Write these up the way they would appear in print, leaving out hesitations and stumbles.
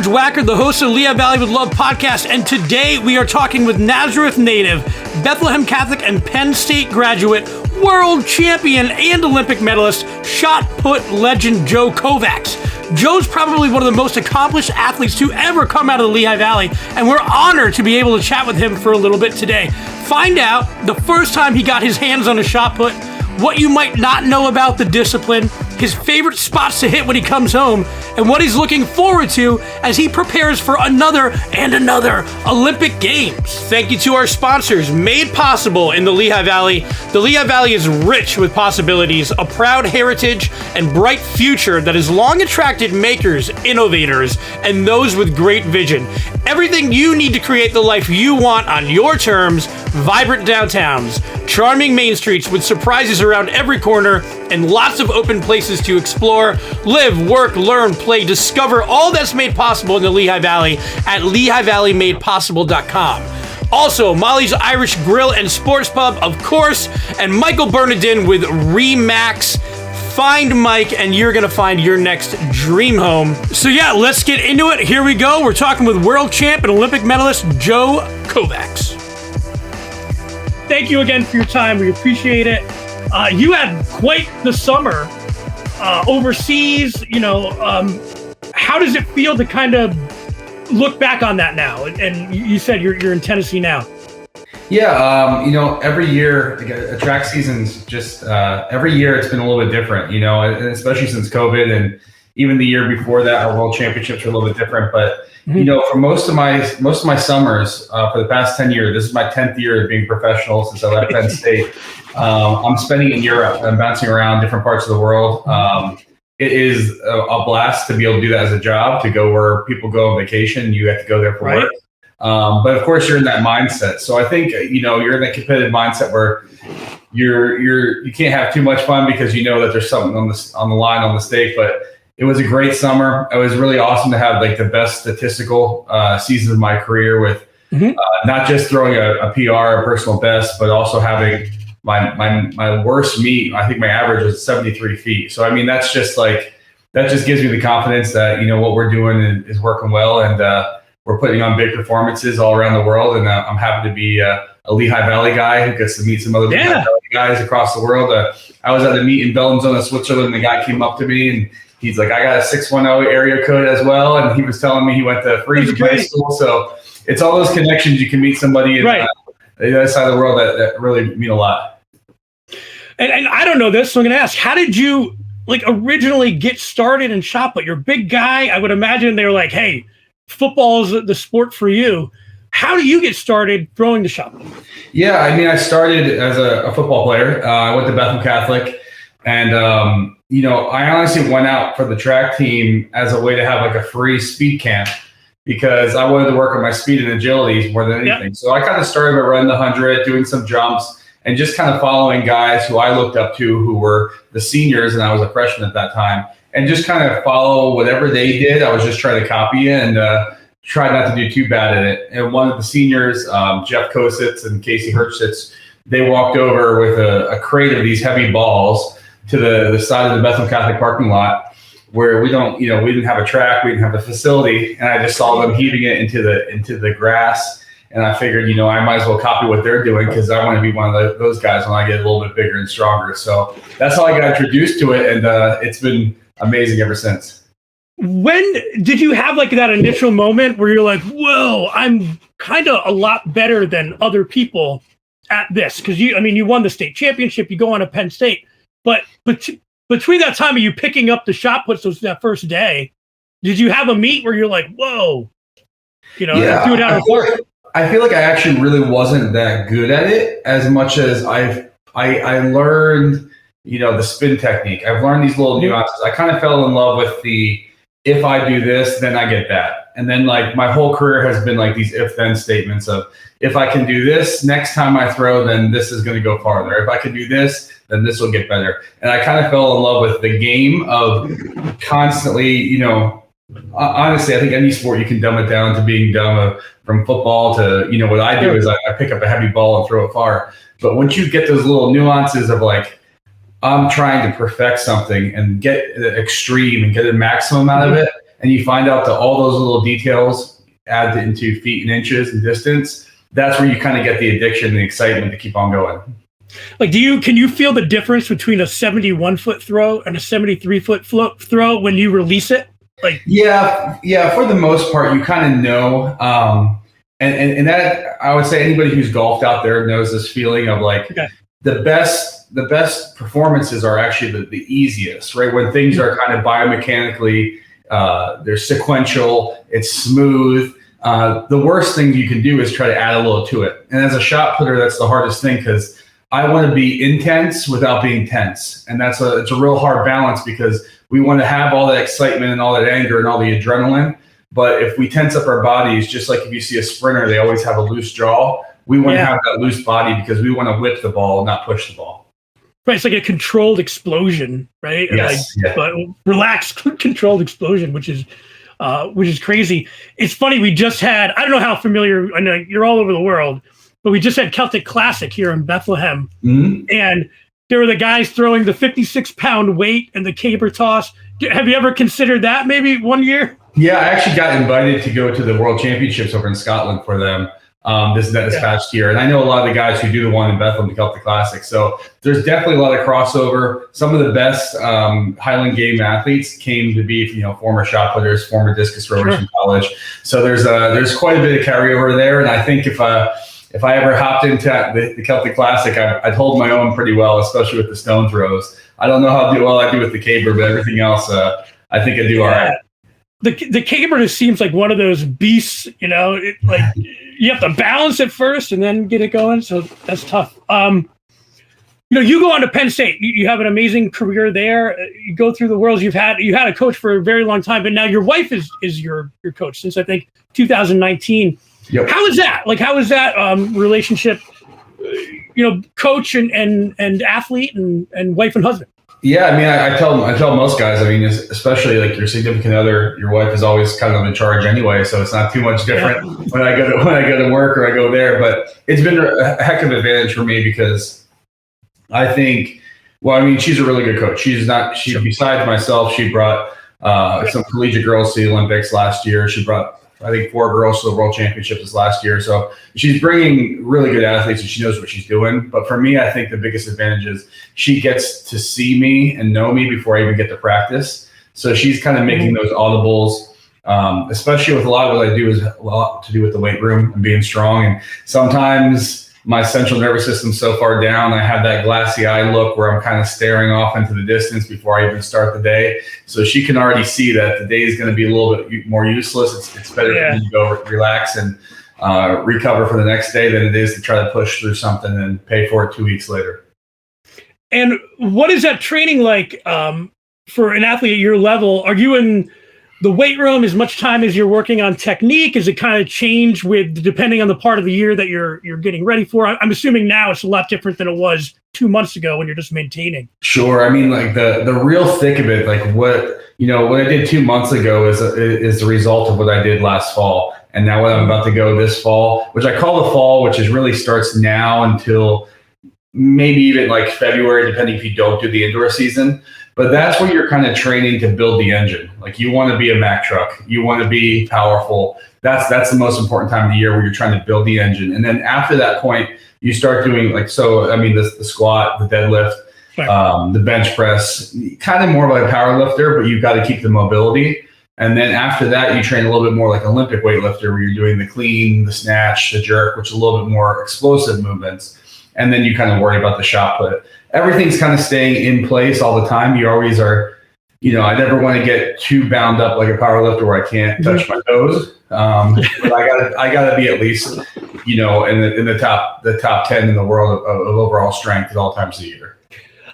Wacker, the host of Lehigh Valley with Love podcast, and today we are talking with Nazareth native, Bethlehem Catholic and Penn State graduate, world champion and Olympic medalist, shot put legend Joe Kovacs. Joe's probably one of the most accomplished athletes to ever come out of the Lehigh Valley, and we're honored to be able to chat with him for a little bit today. Find out the first time he got his hands on a shot put, what you might not know about the discipline, his favorite spots to hit when he comes home, and what he's looking forward to as he prepares for another and another Olympic Games. Thank you to our sponsors, Made Possible in the Lehigh Valley. The Lehigh Valley is rich with possibilities, a proud heritage, and bright future that has long attracted makers, innovators, and those with great vision. Everything you need to create the life you want on your terms, vibrant downtowns, charming main streets with surprises around every corner, and lots of open places to explore, live, work, learn, play, discover all that's made possible in the Lehigh Valley at LehighValleyMadePossible.com. Also, Molly's Irish Grill and Sports Pub, of course, and Michael Bernardin with Remax. Find Mike and you're going to find your next dream home. So yeah, let's get into it. Here we go. We're talking with world champ and Olympic medalist Joe Kovacs. Thank you again for your time. We appreciate it. You had quite the summer overseas. How does it feel to kind of look back on that now? And you said you're in Tennessee now. Yeah, every year, a track season's just every year it's been a little bit different, and especially since COVID and even the year before that, our world championships are a little bit different. But for most of my summers for the past 10 years, this is my 10th year of being professional since I left Penn State. I'm spending in Europe. I'm bouncing around different parts of the world. It is a blast to be able to do that as a job, to go where people go on vacation. You have to go there for work. But of course, you're in that mindset. So I think you're in that competitive mindset where you can't have too much fun because you know that there's something on the line, on the stake. But it was a great summer. It was really awesome to have the best statistical season of my career with not just throwing a PR, a personal best, but also having my worst meet. I think my average was 73 feet. So I mean, that's just that just gives me the confidence that what we're doing is working well, and we're putting on big performances all around the world. And I'm happy to be a Lehigh Valley guy who gets to meet some other Lehigh Valley guys across the world. I was at a meet in Bellinzona, Switzerland. The guy came up to me and he's like, I got a 610 area code as well. And he was telling me he went to Friesen High School. So it's all those connections. You can meet somebody in the other side of the world that really mean a lot. And I don't know this, so I'm going to ask, how did you originally get started in shot put? You're a big guy. I would imagine they were like, hey, football's the sport for you. How do you get started throwing the shot put? Yeah, I mean, I started as a football player. I went to Bethlehem Catholic, and I honestly went out for the track team as a way to have a free speed camp because I wanted to work on my speed and agility more than anything. Yep. So I kind of started by running the 100, doing some jumps, and just kind of following guys who I looked up to who were the seniors, and I was a freshman at that time. And just kind of follow whatever they did. I was just trying to copy it and try not to do too bad at it. And one of the seniors, Jeff Kositz and Casey Hertzitz, they walked over with a crate of these heavy balls to the side of the Bethlehem Catholic parking lot where we didn't have a track, we didn't have a facility. And I just saw them heaving it into the grass. And I figured, I might as well copy what they're doing because I want to be one of those guys when I get a little bit bigger and stronger. So that's how I got introduced to it. And it's been amazing ever since. When did you have that initial moment where you're like, whoa, I'm kind of a lot better than other people at this? Because you won the state championship, you go on to Penn State, but between that time of you picking up the shot puts that first day, did you have a meet where you're like, whoa, do it out of court? I feel like I actually really wasn't that good at it as much as I learned the spin technique. I've learned these little nuances. I kind of fell in love with if I do this, then I get that. And then my whole career has been these if-then statements of, if I can do this next time I throw, then this is going to go farther. If I can do this, then this will get better. And I kind of fell in love with the game of constantly, honestly, I think any sport you can dumb it down to being dumb, from football to, what I do is I pick up a heavy ball and throw it far. But once you get those little nuances of I'm trying to perfect something and get the extreme and get a maximum out of it, and you find out that all those little details add into feet and inches and distance, that's where you kind of get the addiction and the excitement to keep on going. Like, can you feel the difference between a 71-foot throw and a 73-foot throw when you release it? Like, yeah, for the most part, you kind of know. And that, I would say anybody who's golfed out there knows this feeling of like, okay, the best performances are actually the easiest, right? When things are kind of biomechanically, they're sequential, it's smooth. The worst thing you can do is try to add a little to it. And as a shot putter, that's the hardest thing, because I want to be intense without being tense. And it's a real hard balance, because we want to have all that excitement and all that anger and all the adrenaline. But if we tense up our bodies, just like if you see a sprinter, they always have a loose jaw. We want to have that loose body because we want to whip the ball, not push the ball. Right, it's like a controlled explosion, right? Yes, but relaxed, controlled explosion, which is crazy. It's funny. We just had, I don't know how familiar, I know you're all over the world, but we just had Celtic Classic here in Bethlehem, and there were the guys throwing the 56-pound weight and the caber toss. Have you ever considered that maybe one year? Yeah, I actually got invited to go to the World Championships over in Scotland for them this past year. And I know a lot of the guys who do the one in Bethlehem, the Celtic Classic. So there's definitely a lot of crossover. Some of the best Highland Game athletes came to be, former shot putters, former discus throwers from college. So there's quite a bit of carryover there. And I think if I ever hopped into the Celtic Classic, I'd hold my own pretty well, especially with the stone throws. I don't know how well I do with the caber, but everything else, I think I do all right. The caber just seems like one of those beasts, you have to balance it first and then get it going. So that's tough. You go on to Penn State. You have an amazing career there. You go through the worlds. You had a coach for a very long time, but now your wife is your coach since I think 2019. Yep. How is that? How is that relationship? Coach and athlete and wife and husband. Yeah, I mean, I tell most guys. I mean, especially like your significant other, your wife is always kind of in charge anyway, so it's not too much different when I go to work or I go there. But it's been a heck of an advantage for me, because I think, she's a really good coach. Besides myself, she brought some collegiate girls to the Olympics last year. She brought, I think, 4 girls to the World Championships this last year. So she's bringing really good athletes, and she knows what she's doing. But for me, I think the biggest advantage is she gets to see me and know me before I even get to practice. So she's kind of making those audibles, especially with a lot of what I do is a lot to do with the weight room and being strong. And sometimes my central nervous system's so far down, I have that glassy eye look where I'm kind of staring off into the distance before I even start the day. So she can already see that the day is going to be a little bit more useless. It's better for me to go relax and recover for the next day than it is to try to push through something and pay for it 2 weeks later. And what is that training like for an athlete at your level? Are you in the weight room as much time as you're working on technique? Is it kind of change depending on the part of the year that you're getting ready for? I'm assuming now it's a lot different than it was 2 months ago when you're just maintaining. Sure. I mean, like the real thick of it, like what I did 2 months ago is the result of what I did last fall. And now what I'm about to go this fall, which I call the fall, which really starts now until maybe even like February, depending if you don't do the indoor season. But that's where you're kind of training to build the engine. Like you want to be a Mack truck. You want to be powerful. That's the most important time of the year where you're trying to build the engine. And then after that point, you start doing the squat, the deadlift, the bench press, kind of more of a power lifter, but you've got to keep the mobility. And then after that, you train a little bit more like Olympic weightlifter, where you're doing the clean, the snatch, the jerk, which is a little bit more explosive movements. And then you kind of worry about the shot put. Everything's kind of staying in place all the time. You always are, I never want to get too bound up like a power lifter where I can't touch my toes. But I gotta be at least, in the top 10 in the world of overall strength at all times of the year.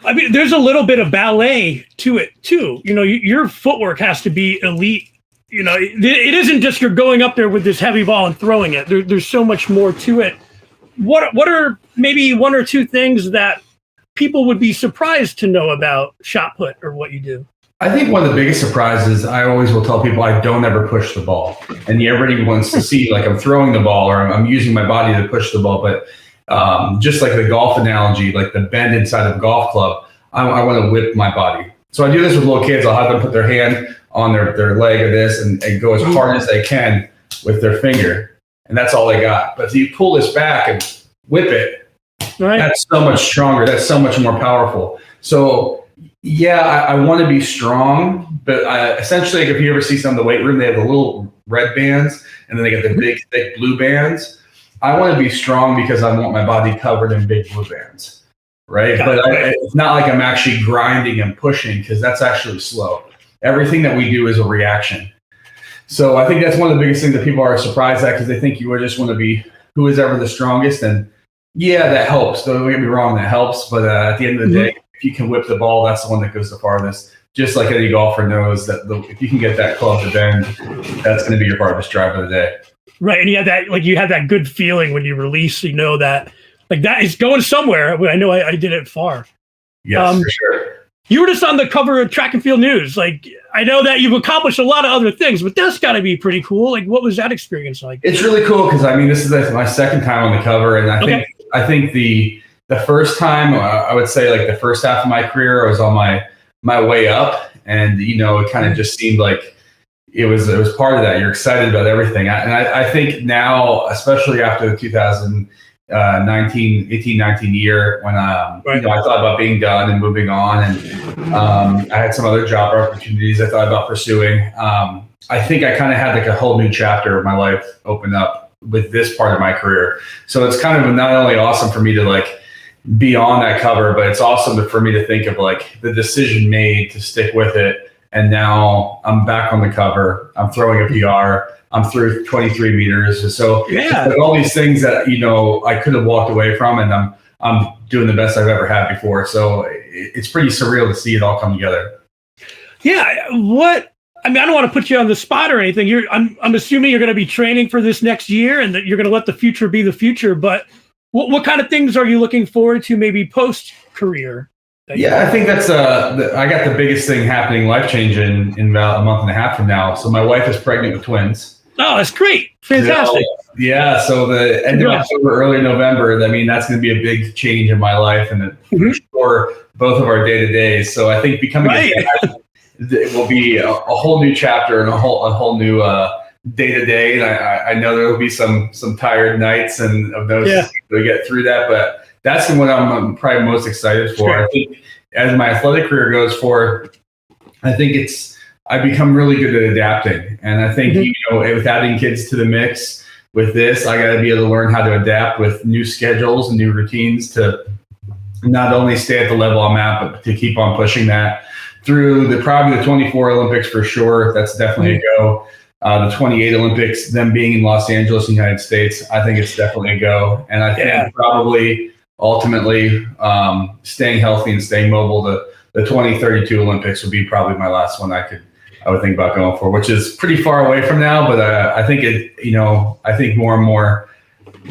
I mean, there's a little bit of ballet to it too. Your footwork has to be elite. It isn't just you're going up there with this heavy ball and throwing it. There's so much more to it. What are maybe 1 or 2 things that people would be surprised to know about shot put or what you do? I think one of the biggest surprises, I always will tell people, I don't ever push the ball. And everybody wants to see like I'm throwing the ball or I'm using my body to push the ball. But just like the golf analogy, like the bend inside of a golf club, I want to whip my body. So I do this with little kids. I'll have them put their hand on their leg or this and go as hard as they can with their finger. And that's all they got. But if you pull this back and whip it, that's so much stronger. That's so much more powerful. So yeah, I want to be strong, but essentially, like if you ever see some of the weight room, they have the little red bands and then they get the big, thick blue bands. I want to be strong because I want my body covered in big blue bands. Right. But it's not like I'm actually grinding and pushing, because that's actually slow. Everything that we do is a reaction. So I think that's one of the biggest things that people are surprised at, because they think you just want to be who is ever the strongest. And yeah, that helps. Don't get me wrong, that helps. But at the end of the day, if you can whip the ball, that's the one that goes the farthest. Just like any golfer knows that if you can get that club to bend, that's going to be your farthest drive of the day. Right. And you had that good feeling when you release, that that is going somewhere. I know I did it far. Yes, for sure. You were just on the cover of Track and Field News. I know that you've accomplished a lot of other things, but that's got to be pretty cool. What was that experience like? It's really cool because this is my second time on the cover, and I think the first time, I would say the first half of my career, I was on my way up, and it kind of just seemed like it was part of that. You're excited about everything, and I think now, especially after the 2018, 19 year, when I thought about being done and moving on, and I had some other job opportunities I thought about pursuing. I think I kind of had a whole new chapter of my life open up with this part of my career. So it's kind of not only awesome for me to be on that cover, but it's awesome for me to think of the decision made to stick with it. And now I'm back on the cover. I'm throwing a PR. I'm through 23 meters. So all these things that, I could have walked away from, and I'm doing the best I've ever had before. So it's pretty surreal to see it all come together. Yeah. I don't want to put you on the spot or anything. I'm assuming you're going to be training for this next year and that you're going to let the future be the future. But what kind of things are you looking forward to maybe post-career? Yeah, I think that's I got the biggest thing happening, life-changing, in about a month and a half from now. So my wife is pregnant with twins. Oh, that's great. Fantastic. So the end of October, early November, that's going to be a big change in my life, and for both of our day-to-days. So I think becoming a dad, it will be a whole new chapter and a whole new day-to-day. And I know there will be some tired nights and of those to get through that, but that's the one I'm probably most excited for. Sure. I think as my athletic career goes forward, I become really good at adapting. And I think, with adding kids to the mix with this, I got to be able to learn how to adapt with new schedules and new routines to not only stay at the level I'm at, but to keep on pushing that through probably the 24 Olympics for sure. That's definitely a go. The 28 Olympics, them being in Los Angeles, United States, I think it's definitely a go. And I think probably ultimately staying healthy and staying mobile, the 2032 Olympics would be probably my last one I would think about going for, which is pretty far away from now. But I think I think more and more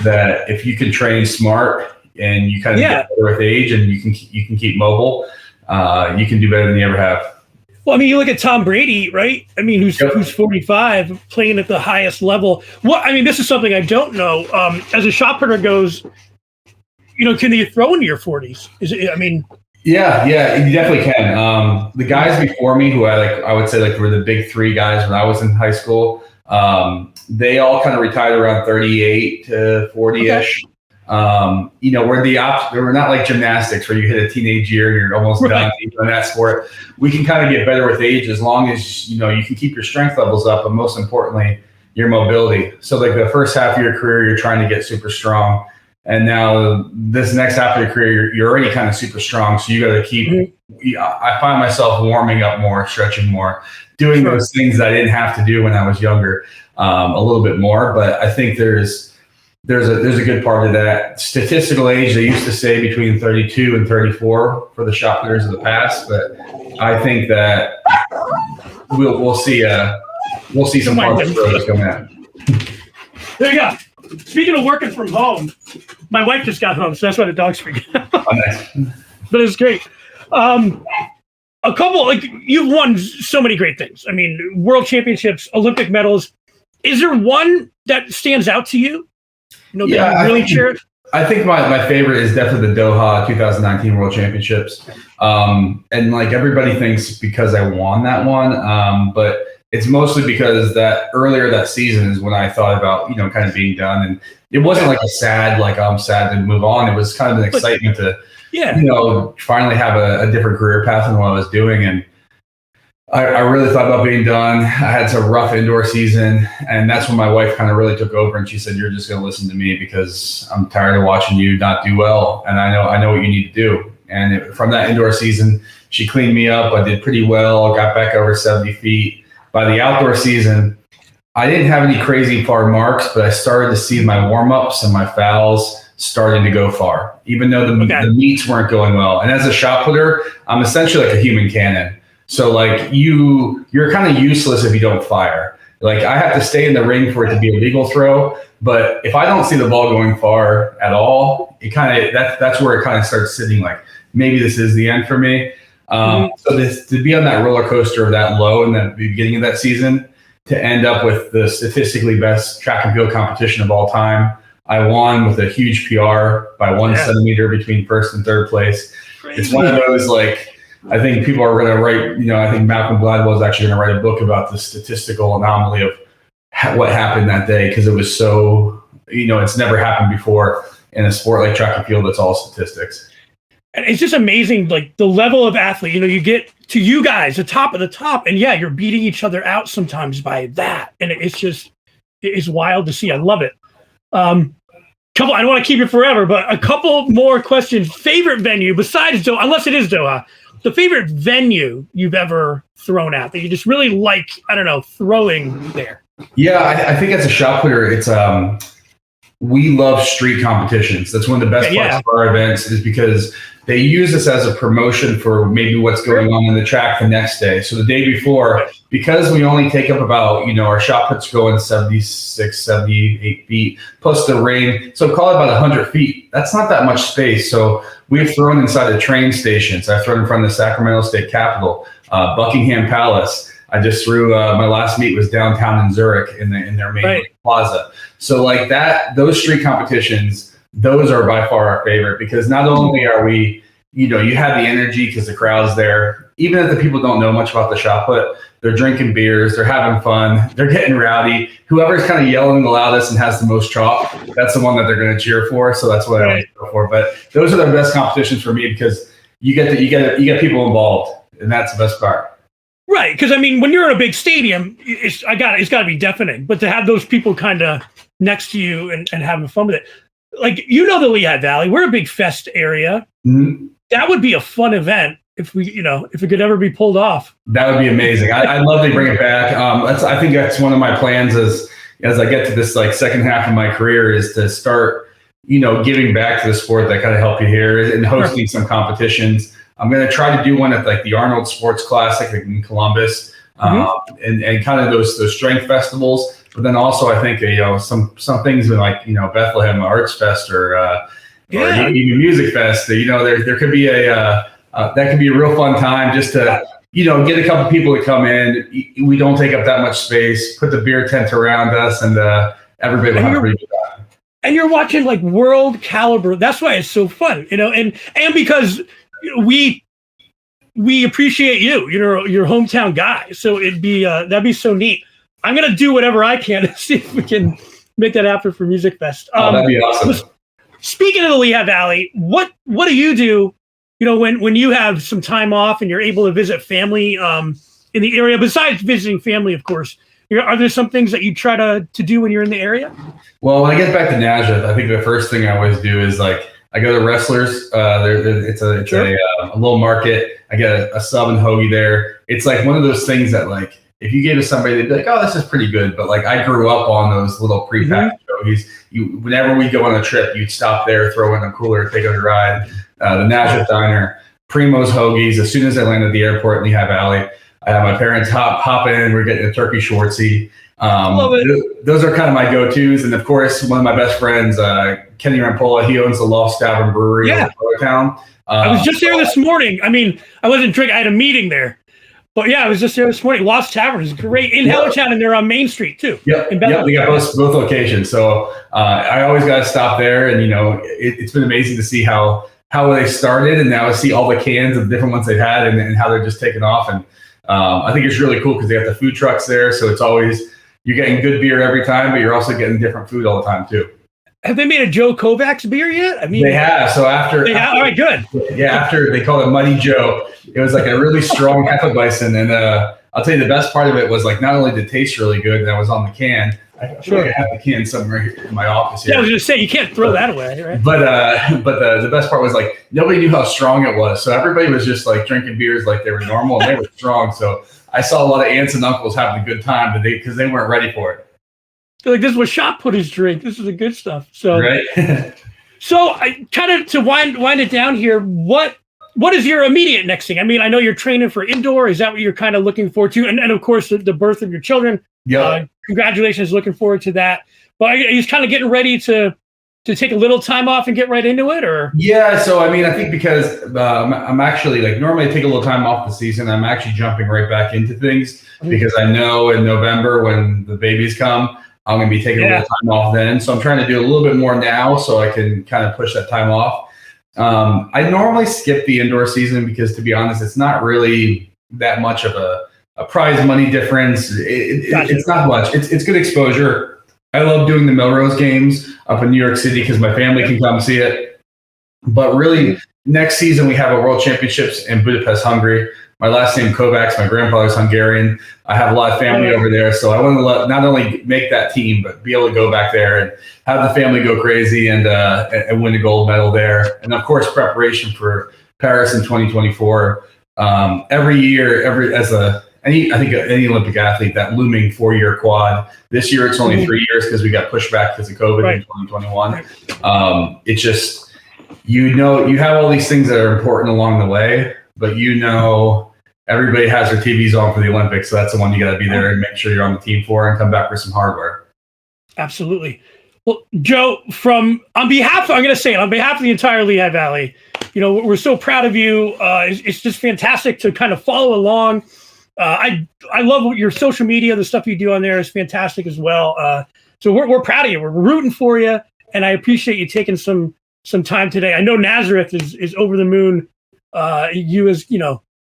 that if you can train smart and you kind of get better with age and you can keep mobile, you can do better than you ever have. Well, you look at Tom Brady, right? Who's 45, playing at the highest level. This is something I don't know. As a shot putter goes, can you throw into your 40s? Yeah, you definitely can. The guys before me, who I would say were the big three guys when I was in high school, they all kind of retired around 38 to 40-ish. We're not like gymnastics where you hit a teenage year and you're almost done in that sport. We can kind of get better with age as long as you can keep your strength levels up, but most importantly, your mobility. So the first half of your career, you're trying to get super strong. And now this next half of your career, you're already kind of super strong. So you got to keep, I find myself warming up more, stretching more, doing those things that I didn't have to do when I was younger, a little bit more. But I think there's a good part of that. Statistical age, they used to say between 32 and 34 for the shot putters of the past. But I think that we'll see some parts of those come out. There you go. Speaking of working from home, my wife just got home, so that's why the dog's freaking out. Oh, nice. But it's great. A couple, you've won so many great things. World championships, Olympic medals. Is there one that stands out to you? That you really cherish? I think my favorite is definitely the Doha 2019 World Championships. And like everybody thinks because I won that one, but it's mostly because that earlier that season is when I thought about, kind of being done. And it wasn't like a sad, like I'm sad to move on. It was kind of an excitement to, finally have a different career path than what I was doing. And I really thought about being done. I had some rough indoor season, and that's when my wife kind of really took over, and she said, "You're just going to listen to me because I'm tired of watching you not do well, and I know what you need to do." And from that indoor season, she cleaned me up. I did pretty well, got back over 70 feet. By the outdoor season, I didn't have any crazy far marks, but I started to see my warm-ups and my fouls starting to go far, even though the meets weren't going well. And as a shot putter, I'm essentially like a human cannon. So like you're kind of useless if you don't fire. Like I have to stay in the ring for it to be a legal throw. But if I don't see the ball going far at all, that's where it kind of starts sitting like maybe this is the end for me. So to be on that roller coaster of that low in the beginning of that season, to end up with the statistically best track and field competition of all time, I won with a huge PR by 1 centimeter between first and third place. Crazy. It's one of those like. I think people are going to write, I think Malcolm Gladwell is actually going to write a book about the statistical anomaly of what happened that day, because it was so, it's never happened before in a sport like track and field that's all statistics. And it's just amazing, like the level of athlete, you get to you guys, the top of the top, and you're beating each other out sometimes by that. And it's wild to see. I love it. I don't want to keep it forever, but a couple more questions. Favorite venue besides Doha, unless it is Doha, the favorite venue you've ever thrown at that you just really like, throwing there? Yeah, I think as a shot putter, it's we love street competitions. That's one of the best parts of our events, is because they use this as a promotion for maybe what's going on in the track the next day. So the day before, because we only take up about, our shot puts go in 76, 78 feet, plus the rain. So call it about 100 feet. That's not that much space. So we've thrown inside the train stations. I've thrown in front of the Sacramento State Capitol, Buckingham Palace. I just threw, my last meet was downtown in Zurich in their main plaza. So like those street competitions, those are by far our favorite, because not only are we, you have the energy because the crowd's there. Even if the people don't know much about the shot put, they're drinking beers, they're having fun, they're getting rowdy. Whoever's kind of yelling the loudest and has the most chalk, that's the one that they're going to cheer for. So that's what I like to go for. But those are the best competitions for me, because you get people involved, and that's the best part. Right, because when you're in a big stadium, it's got to be deafening. But to have those people kind of next to you and having fun with it, like the Lehigh Valley, we're a big fest area. Mm-hmm. That would be a fun event if it could ever be pulled off. That would be amazing. I'd love to bring it back. I think that's one of my plans as I get to this like second half of my career, is to start giving back to the sport that kind of helped you here and hosting some competitions. I'm going to try to do one at like the Arnold Sports Classic in Columbus, and kind of those strength festivals. But then also I think some things in like Bethlehem Arts Fest or even Music Fest. There could be that could be a real fun time just to get a couple people to come in. We don't take up that much space. Put the beer tent around us, and everybody will have a pretty good time. And you're watching like world caliber. That's why it's so fun, and because we appreciate you. You're hometown guy, so it'd be that'd be so neat. I'm gonna do whatever I can to see if we can make that happen for Music Fest. That'd be awesome. Speaking of the Lehigh Valley, what do you do? When you have some time off and you're able to visit family in the area, besides visiting family, of course. Are there some things that you try to do when you're in the area? Well, when I get back to Nazareth, I think the first thing I always do is like I go to Ressler's. It's a little market. I get a sub and hoagie there. It's like one of those things that like if you gave to somebody, they'd be like, "Oh, this is pretty good." But like I grew up on those little pre-packaged hoagies. Whenever we go on a trip, you'd stop there, throw in a cooler, take on a ride. The Nazareth Diner, Primo's Hoagies. As soon as I land at the airport in Lehigh Valley, I have my parents hop in. We're getting a turkey Schwartzy. Those are kind of my go-tos. And of course, one of my best friends, Kenny Rampolla, he owns the Lost Tavern Brewery in Town. I was just there this morning. I wasn't drinking. I had a meeting there. But yeah, I was just there this morning. Lost Taverns is great in Hellertown, and they're on Main Street too. Yep, we got both locations. So I always got to stop there, and it's been amazing to see how they started, and now I see all the cans of the different ones they've had, and how they're just taking off. And I think it's really cool because they have the food trucks there, so it's always you're getting good beer every time, but you're also getting different food all the time too. Have they made a Joe Kovacs beer yet? I mean, they have. So after all right, good. Yeah, after they call it Muddy Joe, it was like a really strong Hefeweizen, and I'll tell you the best part of it was like not only did it taste really good, and I was on the can. I feel like I have the can somewhere here in my office here. Yeah, I was going to say you can't throw that away, right? But the best part was like nobody knew how strong it was, so everybody was just like drinking beers like they were normal, and they were strong. So I saw a lot of aunts and uncles having a good time, but because they weren't ready for it. They're like, this is what shot putters drink. This is the good stuff. So, right. So I kind of to wind it down here. What is your immediate next thing? I mean, I know you're training for indoor. Is that what you're kind of looking forward to? And of course, the birth of your children. Yeah. Congratulations. Looking forward to that. But are you kind of getting ready to take a little time off and get right into it, or? Yeah. So, I mean, I think because I'm actually like normally I take a little time off the season. I'm actually jumping right back into things because I know in November when the babies come, I'm going to be taking a little time off then. So I'm trying to do a little bit more now so I can kind of push that time off. I normally skip the indoor season because, to be honest, it's not really that much of a prize money difference. It's not much. It's good exposure. I love doing the Melrose games up in New York City because my family can come see it. But really, next season we have a World Championships in Budapest, Hungary. My last name Kovacs. My grandfather's Hungarian. I have a lot of family over there, so I want to not only make that team, but be able to go back there and have the family go crazy and win a gold medal there. And of course, preparation for Paris in 2024. Every year, I think any Olympic athlete, that looming 4-year quad. This year it's only 3 years because we got pushed back because of COVID in 2021. It's just you have all these things that are important along the way, but everybody has their TVs on for the Olympics, so that's the one you got to be there and make sure you're on the team for and come back with some hardware. Absolutely. Well, Joe, on behalf of the entire Lehigh Valley, we're so proud of you. It's just fantastic to kind of follow along. I love your social media. The stuff you do on there is fantastic as well. So we're proud of you. We're rooting for you, and I appreciate you taking some time today. I know Nazareth is over the moon. You as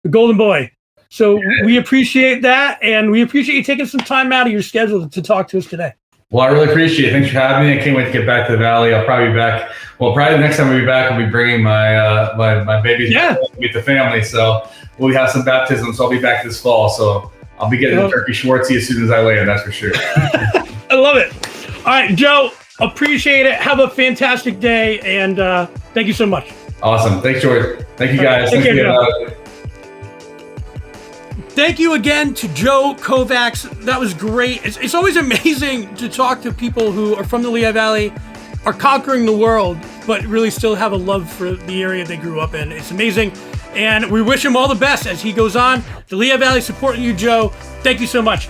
the golden boy. So we appreciate that, and we appreciate you taking some time out of your schedule to talk to us today. Well, I really appreciate it. Thanks for having me. I can't wait to get back to the Valley. I'll probably be back. Well, probably the next time we'll be back, I'll be bringing my babies to meet the family. So we'll have some baptisms. So I'll be back this fall. So I'll be getting the turkey Schwartzy as soon as I land. That's for sure. I love it. All right, Joe, appreciate it. Have a fantastic day, and thank you so much. Awesome. Thanks, George. Thank you, guys. Take care, Joe. Thank you again to Joe Kovacs. That was great. It's always amazing to talk to people who are from the Lehigh Valley, are conquering the world, but really still have a love for the area they grew up in. It's amazing. And we wish him all the best as he goes on. The Lehigh Valley supporting you, Joe. Thank you so much.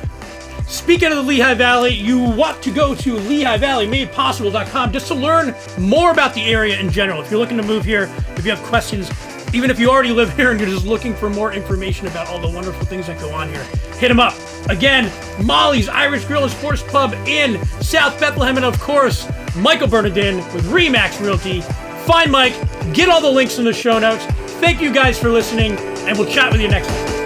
Speaking of the Lehigh Valley, you want to go to LehighValleyMadePossible.com just to learn more about the area in general. If you're looking to move here, if you have questions, even if you already live here and you're just looking for more information about all the wonderful things that go on here, hit them up. Again, Molly's Irish Grill and Sports Pub in South Bethlehem, and of course, Michael Bernardin with Remax Realty. Find Mike, get all the links in the show notes. Thank you guys for listening, and we'll chat with you next time.